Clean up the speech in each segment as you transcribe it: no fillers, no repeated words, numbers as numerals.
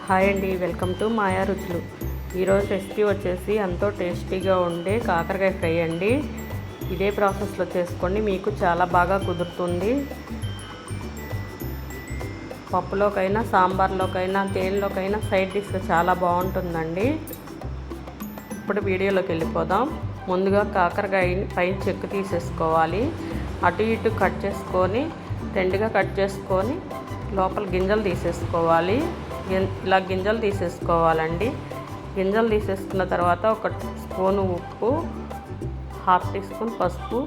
Hi అండి, welcome to మాయా రుచులు. ఈరోజు రెసిపీ వచ్చేసి ఎంతో టేస్టీగా ఉండే కాకరకాయ ఫ్రై అండి. ఇదే ప్రాసెస్లో చేసుకోండి, మీకు చాలా బాగా కుదురుతుంది. పప్పులోకైనా, సాంబార్లోకైనా, దేనిలోకైనా సైడ్ డిష్గా చాలా బాగుంటుందండి. ఇప్పుడు వీడియోలోకి వెళ్ళిపోదాం. ముందుగా కాకరకాయని పైన చెక్కు తీసేసుకోవాలి. అటు ఇటు కట్ చేసుకొని రెండుగా కట్ చేసుకొని లోపల గింజలు తీసేసుకోవాలి. ఇలా గింజలు తీసేసుకోవాలండి. గింజలు తీసేసుకున్న తర్వాత ఒక స్పూను ఉప్పు, హాఫ్ టీ స్పూన్ పసుపు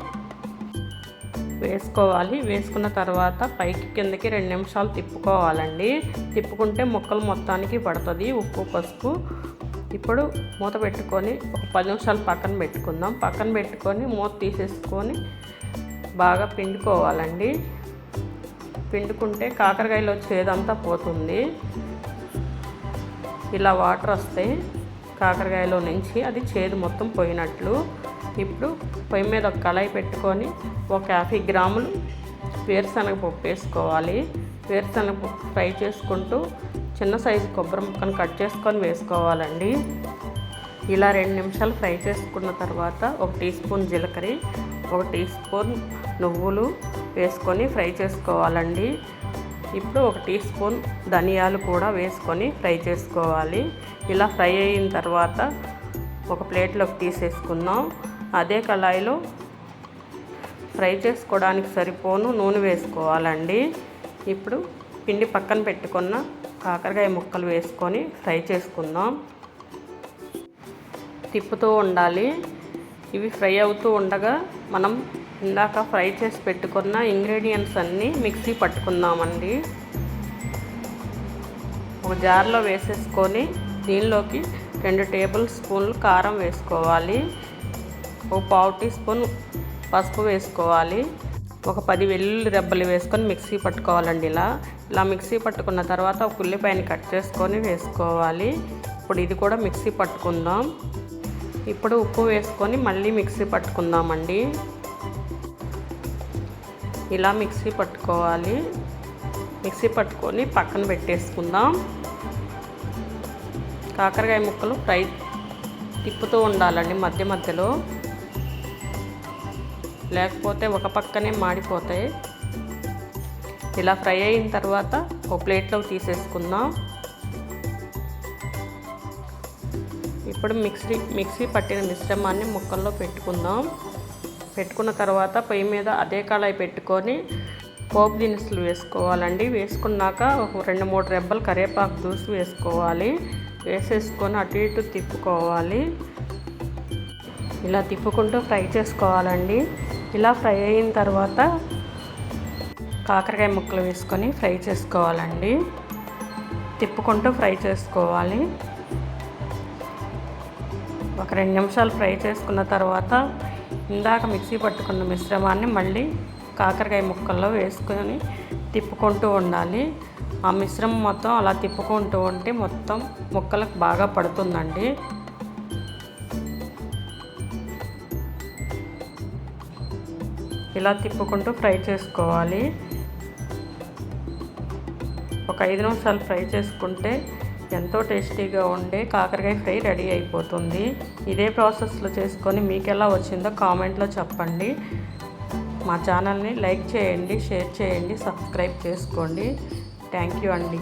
వేసుకోవాలి. వేసుకున్న తర్వాత పైకి కిందకి 2 నిమిషాలు తిప్పుకోవాలండి. తిప్పుకుంటే ముక్కలు మొత్తానికి పడుతుంది ఉప్పు పసుపు. ఇప్పుడు మూత పెట్టుకొని ఒక 10 నిమిషాలు పక్కన పెట్టుకుందాం. పక్కన పెట్టుకొని మూత తీసేసుకొని బాగా పిండుకోవాలండి. పిండుకుంటే కాకరకాయలో చేదంతా పోతుంది. ఇలా వాటర్ వస్తాయి కాకరకాయలో నుంచి, అది చేదు మొత్తం పోయినట్లు. ఇప్పుడు పొయ్యి మీద ఒక కళాయి పెట్టుకొని ఒక 50 గ్రాములు వేరుశనగ పప్పు వేసుకోవాలి. వేరుశనగ పప్పు ఫ్రై చేసుకుంటూ చిన్న సైజు కొబ్బరి ముక్కను కట్ చేసుకొని వేసుకోవాలండి. ఇలా 2 నిమిషాలు ఫ్రై చేసుకున్న తర్వాత ఒక టీ స్పూన్ జీలకర్ర, ఒక టీ స్పూన్ నువ్వులు వేసుకొని ఫ్రై చేసుకోవాలండి. ఇప్పుడు ఒక టీ స్పూన్ ధనియాలు కూడా వేసుకొని ఫ్రై చేసుకోవాలి. ఇలా ఫ్రై అయిన తర్వాత ఒక ప్లేట్లోకి తీసేసుకుందాం. అదే కళాయిలో ఫ్రై చేసుకోవడానికి సరిపోను నూనె వేసుకోవాలండి. ఇప్పుడు పిండి పక్కన పెట్టుకున్న కాకరకాయ ముక్కలు వేసుకొని ఫ్రై చేసుకుందాం. తిప్పుతూ ఉండాలి. ఇవి ఫ్రై అవుతూ ఉండగా మనం ఇందాక ఫ్రై చేసి పెట్టుకున్న ఇంగ్రీడియంట్స్ అన్నీ మిక్సీ పట్టుకుందామండి. ఒక జార్లో వేసేసుకొని దీనిలోకి 2 టేబుల్ స్పూన్లు కారం వేసుకోవాలి. ఒక పావు టీ స్పూన్ పసుపు వేసుకోవాలి. ఒక 10 వెల్లుల్లి రెబ్బలు వేసుకొని మిక్సీ పట్టుకోవాలండి. ఇలా మిక్సీ పట్టుకున్న తర్వాత ఒక ఉల్లిపాయని కట్ చేసుకొని వేసుకోవాలి. ఇప్పుడు ఇది కూడా మిక్సీ పట్టుకుందాం. ఇప్పుడు ఉప్పు వేసుకొని మళ్ళీ మిక్సీ పట్టుకుందామండి. ఇలా మిక్సీ పట్టుకోవాలి. మిక్సీ పట్టుకొని పక్కన పెట్టేసుకుందాం. కాకరకాయ ముక్కలు ఫ్రై తిప్పుతూ ఉండాలండి మధ్య మధ్యలో, లేకపోతే ఒక పక్కనే మాడిపోతాయి. ఇలా ఫ్రై అయిన తర్వాత ఒక ప్లేట్లోకి తీసేసుకుందాం. ఇప్పుడు మిక్సీ పట్టిన మిశ్రమాన్ని ముక్కల్లో పెట్టుకుందాం. పెట్టుకున్న తర్వాత పొయ్యి మీద అదే కళాయి పెట్టుకొని పోపు దినుసులు వేసుకోవాలండి. వేసుకున్నాక ఒక 2-3 రెబ్బలు కరివేపాకు దూసి వేసుకోవాలి. వేసేసుకొని అటు ఇటు తిప్పుకోవాలి. ఇలా తిప్పుకుంటూ ఫ్రై చేసుకోవాలండి. ఇలా ఫ్రై అయిన తర్వాత కాకరకాయ ముక్కలు వేసుకొని ఫ్రై చేసుకోవాలండి. తిప్పుకుంటూ ఫ్రై చేసుకోవాలి. ఒక 2 నిమిషాలు ఫ్రై చేసుకున్న తర్వాత ఇందాక మిక్సీ పట్టుకున్న మిశ్రమాన్ని మళ్ళీ కాకరకాయ ముక్కల్లో వేసుకొని తిప్పుకుంటూ ఉండాలి. ఆ మిశ్రమం మొత్తం అలా తిప్పుకుంటూ ఉంటే మొత్తం ముక్కలకు బాగా పడుతుందండి. ఇలా తిప్పుకుంటూ ఫ్రై చేసుకోవాలి. ఒక 5 నిమిషాలు ఫ్రై చేసుకుంటే ఎంతో టేస్టీగా ఉండే కాకరకాయ ఫ్రై రెడీ అయిపోతుంది. ఇదే ప్రాసెస్లో చేసుకొని మీకు ఎలా వచ్చిందో కామెంట్లో చెప్పండి. మా ఛానల్ని లైక్ చేయండి, షేర్ చేయండి, సబ్స్క్రైబ్ చేసుకోండి. థ్యాంక్ యూ అండి.